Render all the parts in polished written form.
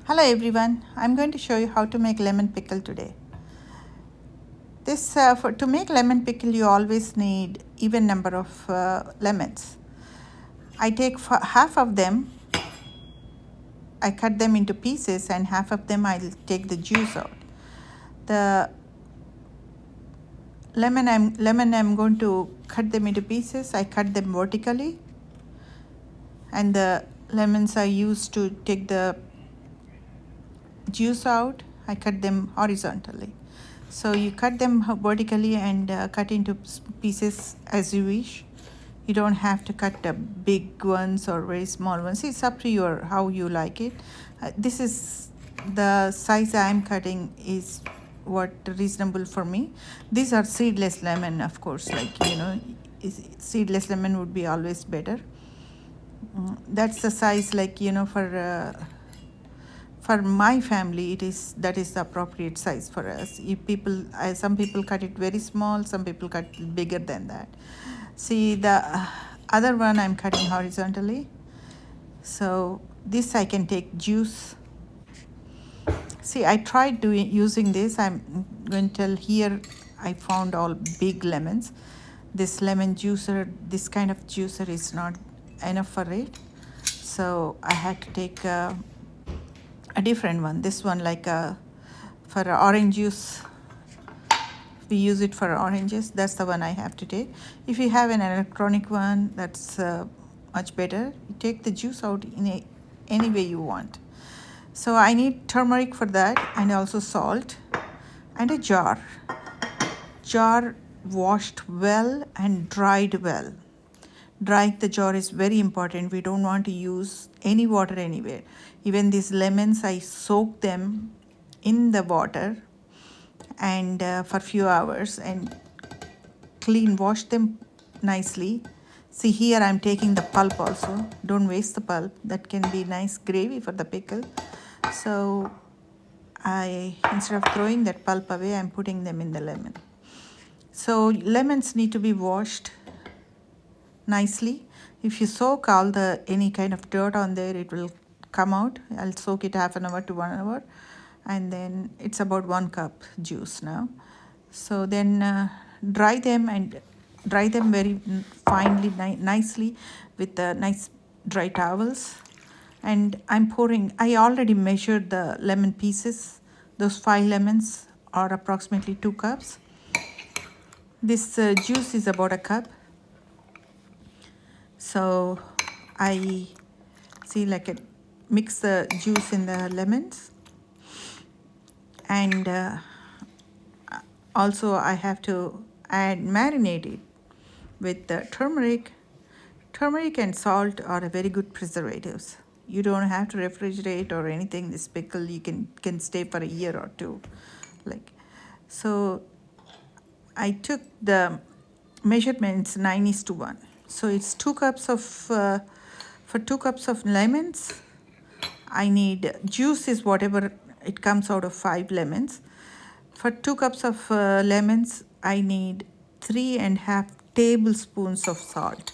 Hello everyone, I'm going to show you how to make lemon pickle today. To make lemon pickle you always need even number of lemons. I take half of them, I cut them into pieces, and half of them I'll take the juice out. The lemon I'm going to cut them into pieces. I cut them vertically, and the lemons I use to take the juice out, I cut them horizontally. So you cut them vertically and cut into pieces as you wish. You don't have to cut the big ones or very small ones. It's up to your how you like it. This is the size I'm cutting is what reasonable for me. These are seedless lemon, of course. Seedless lemon would be always better. That's the size, for my family that is the appropriate size for us. Some people cut it very small, some people cut it bigger than that. See, the other one I'm cutting horizontally, so this I can take juice. See, I tried using this. I'm going to tell here I found all big lemons. This lemon juicer, this kind of juicer is not enough for it, so I had to take a different one. This one, for orange juice, we use it for oranges. That's the one I have to take. If you have an electronic one, that's much better. You take the juice out in any way you want. So I need turmeric for that, and also salt, and a jar washed well and dried well. Drying the jar is very important. We don't want to use any water anywhere. Even these lemons, I soak them in the water and for a few hours and wash them nicely. See, here I'm taking the pulp also. Don't waste the pulp. That can be nice gravy for the pickle. So instead of throwing that pulp away, I'm putting them in the lemon. So lemons need to be washed nicely. If you soak any kind of dirt on there, it will come out. I'll soak it half an hour to 1 hour, and then it's about 1 cup juice now. So then dry them very finely, nicely with nice dry towels. And I already measured the lemon pieces. Those 5 lemons are approximately 2 cups. This juice is about a cup. So I mix the juice in the lemons, and also I have to marinate it with the turmeric. Turmeric and salt are a very good preservatives. You don't have to refrigerate or anything. This pickle you can stay for a year or two. So I took the measurements 9:1. So it's 2 cups of for 2 cups of lemons. I need juice is whatever it comes out of 5 lemons. For 2 cups of lemons, I need 3.5 tablespoons of salt.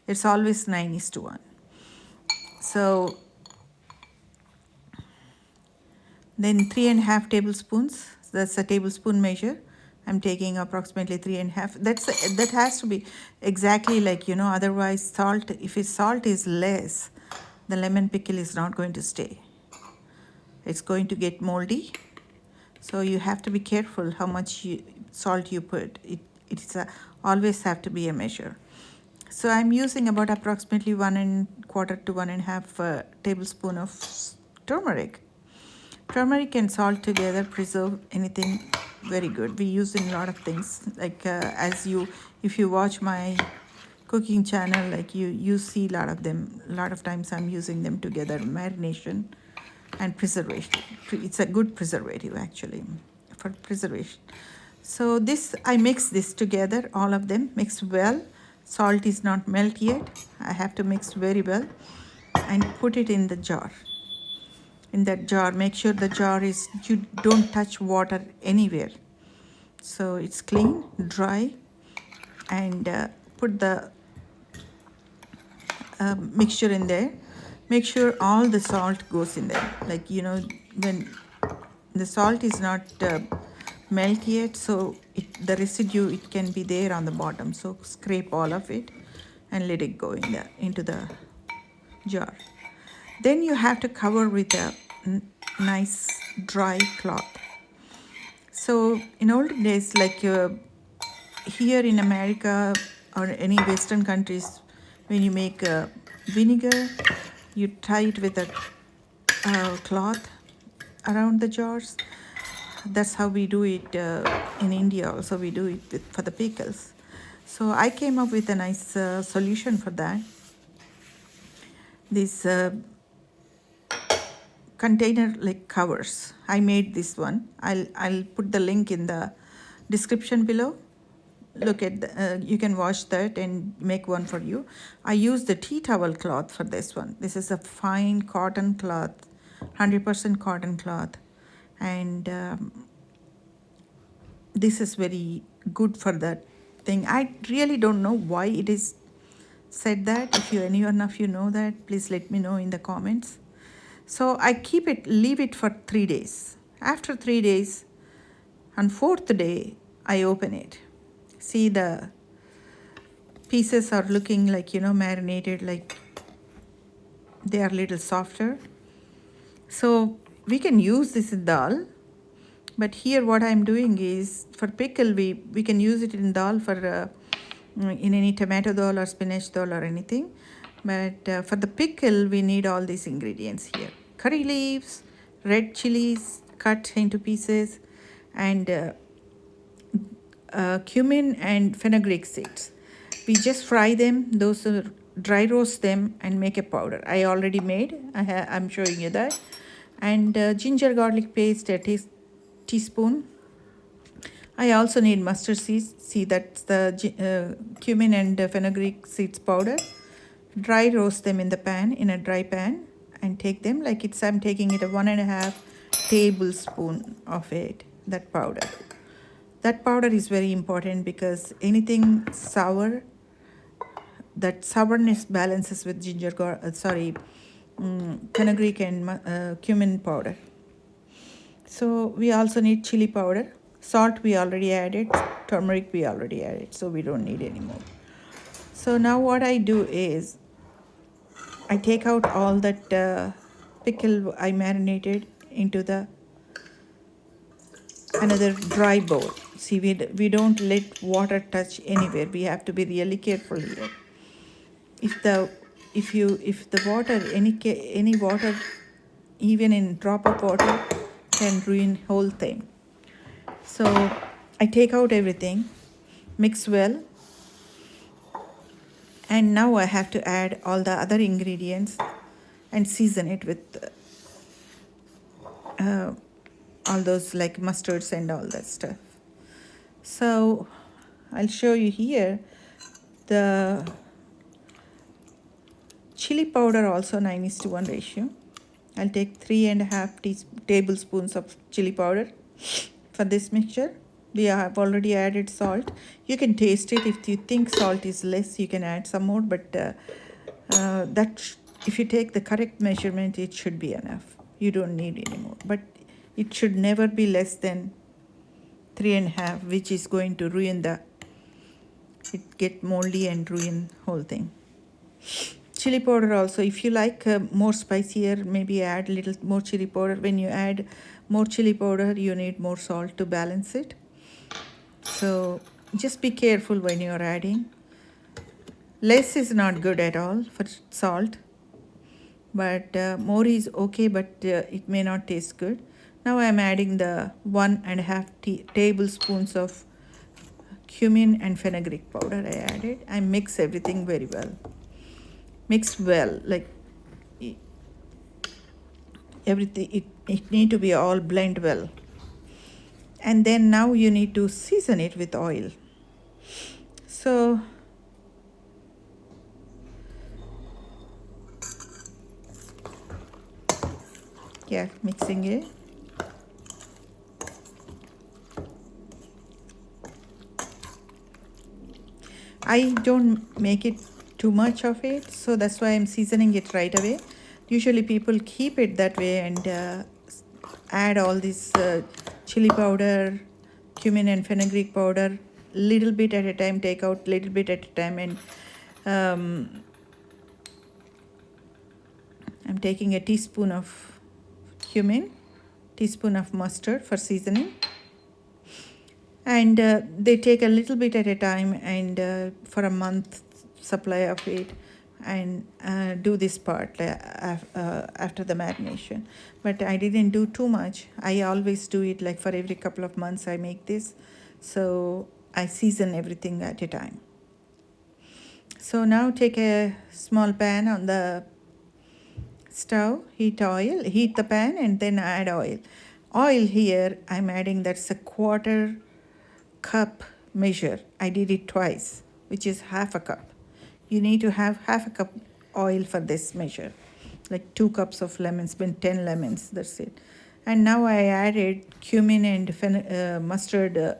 It's always 9:1. So then 3.5 tablespoons. That's a tablespoon measure. I'm taking approximately 3.5. That has to be exactly otherwise if salt is less, the lemon pickle is not going to stay. It's going to get moldy. So you have to be careful how much salt you put. It's always have to be a measure. So I'm using about approximately 1.25 to 1.5 tablespoon of turmeric. Turmeric and salt together preserve anything very good. We use in a lot of things. If you watch my cooking channel, you see a lot of them. A lot of times I'm using them together, marination and preservation. It's a good preservative actually for preservation. So I mix this together, all of them mix well. Salt is not melt yet. I have to mix very well and put it in the jar. In that jar, make sure the jar you don't touch water anywhere. So it's clean, dry, and put the mixture in there. Make sure all the salt goes in there. Like, you know, when the salt is not melt yet, so the residue, it can be there on the bottom. So scrape all of it and let it go into the jar. Then you have to cover with a nice dry cloth. So in olden days, like here in America or any Western countries, when you make vinegar, you tie it with a cloth around the jars. That's how we do it in India. Also, we do it for the pickles. So I came up with a nice solution for that. This container like covers. I made this one. I'll put the link in the description below. Look at you can wash that and make one for you. I use the tea towel cloth for this one. This is a fine cotton cloth, 100% cotton cloth, and this is very good for that thing. I really don't know why it is said that. If you anyone of you know that, please let me know in the comments. So I leave it for 3 days. After 3 days, on 4th day, I open it. See, the pieces are looking like, you know, marinated, like they are a little softer. So we can use this in dal, but here what I'm doing is for pickle, we can use it in dal for in any tomato dal or spinach dal or anything. But for the pickle, we need all these ingredients here. Curry leaves, red chillies cut into pieces, and cumin and fenugreek seeds. We just fry them, those dry roast them and make a powder. I already made, I'm showing you that. And ginger garlic paste, a teaspoon. I also need mustard seeds. See, that's the cumin and fenugreek seeds powder. Dry roast them in the pan, in a dry pan, and take them like I'm taking it a 1.5 tablespoon of it, that powder. That powder is very important because anything sour, that sourness balances with fenugreek and cumin powder. So we also need chili powder. Salt we already added, turmeric we already added, so we don't need any more. So now what I do is I take out all that pickle I marinated into another dry bowl. See, we don't let water touch anywhere. We have to be really careful here. If the water, any water, even in drop of water, can ruin whole thing. So I take out everything, mix well, and now I have to add all the other ingredients and season it with all those like mustards and all that stuff. So I'll show you here the chili powder, also 9:1 ratio. I'll take 3.5 tablespoons of chili powder for this mixture. We have already added salt. You can taste it. If you think salt is less, you can add some more, but if you take the correct measurement, it should be enough. You don't need any more, but it should never be less than 3.5, which is going to ruin it get moldy and ruin whole thing. Chili powder also, if you like more spicier, maybe add a little more chili powder. When you add more chili powder, you need more salt to balance it. So just be careful when you're adding. Less is not good at all for salt, but more is okay, but it may not taste good. Now I'm adding the 1.5 tablespoons of cumin and fenugreek powder I added. I mix everything very well. Mix well, like everything, it need to be all blend well. And then now you need to season it with oil. So yeah, mixing it. I don't make it too much of it, so that's why I'm seasoning it right away. Usually people keep it that way and add all this chili powder, cumin and fenugreek powder, little bit at a time, take out little bit at a time, and um, I'm taking a teaspoon of cumin, teaspoon of mustard for seasoning, and they take a little bit at a time, and for a month supply of it, and do this part after the marination. But I didn't do too much. I always do it like for every couple of months I make this, so I season everything at a time. So now take a small pan on the stove, heat the pan, and then add oil. Oil here I'm adding, that's a quarter cup measure. I did it twice, which is half a cup. You need to have half a cup oil for this measure, like 2 cups of lemons, been 10 lemons, that's it. And now I added cumin and mustard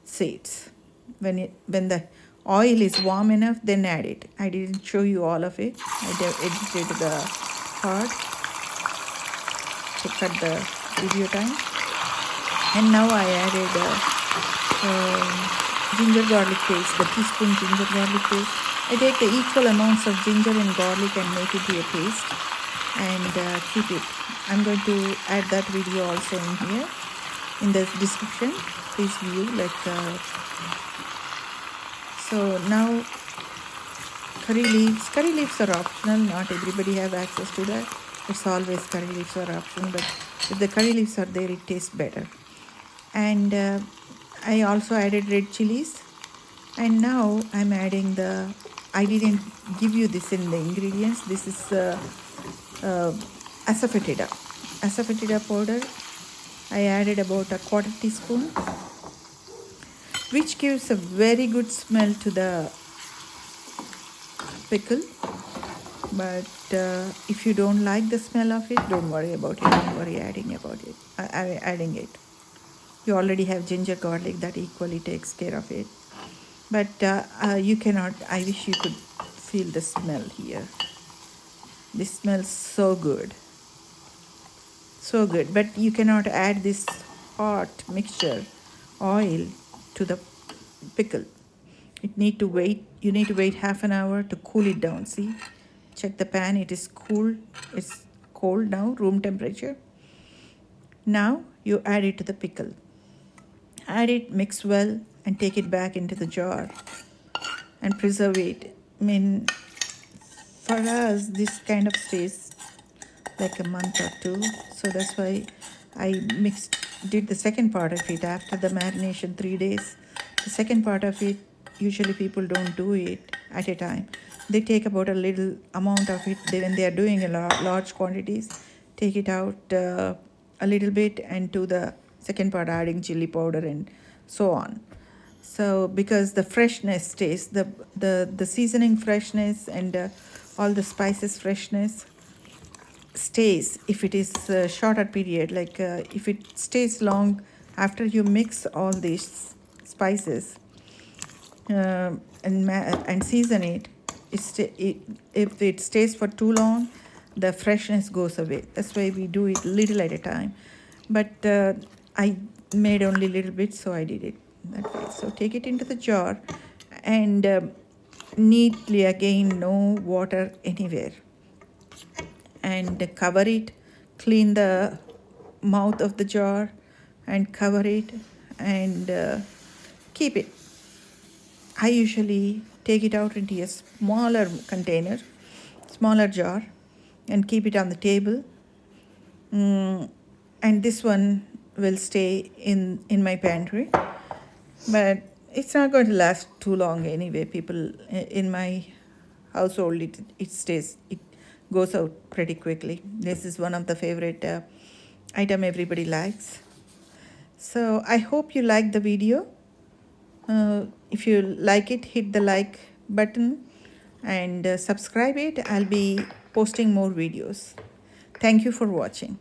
seeds. When the oil is warm enough, then add it. I didn't show you all of it. I edited the part to cut the video time. And now I added ginger garlic paste, the teaspoon ginger garlic paste. I take the equal amounts of ginger and garlic and make it a paste and keep it. I'm going to add that video also in here in the description. Please view so now curry leaves are optional. Not everybody have access to that. It's always curry leaves are optional, but if the curry leaves are there, it tastes better. And I also added red chillies, and now I'm adding I didn't give you this in the ingredients. This is asafoetida powder. I added about a quarter teaspoon, which gives a very good smell to the pickle. But if you don't like the smell of it, don't worry about it. Don't worry adding it. You already have ginger garlic that equally takes care of it. But you cannot, I wish you could feel the smell here. This smells so good. So good. But you cannot add this hot mixture oil to the pickle. You need to wait half an hour to cool it down. See? Check the pan, it is cool. It's cold now, room temperature. Now you add it to the pickle. Add it, mix well, and take it back into the jar and preserve it. I mean, for us, this kind of stays like a month or two. So that's why I did the second part of it after the marination, 3 days. The second part of it, usually people don't do it at a time. They take about a little amount of it. When they are doing large quantities, take it out a little bit and do the second part adding chili powder and so on. So because the freshness stays, the seasoning freshness and all the spices freshness stays if it is a shorter period. Like if it stays long after you mix all these spices and season it, if it stays for too long, the freshness goes away. That's why we do it little at a time. But I made only little bit, so I did it that way. So take it into the jar and neatly, again, no water anywhere, and cover it. Clean the mouth of the jar and cover it and keep it. I usually take it out into a smaller container, smaller jar, and keep it on the table. And this one will stay in my pantry. But it's not going to last too long anyway. People in my household, it goes out pretty quickly. This is one of the favorite item everybody likes. So I hope you like the video. If you like it, hit the like button and subscribe it. I'll be posting more videos. Thank you for watching.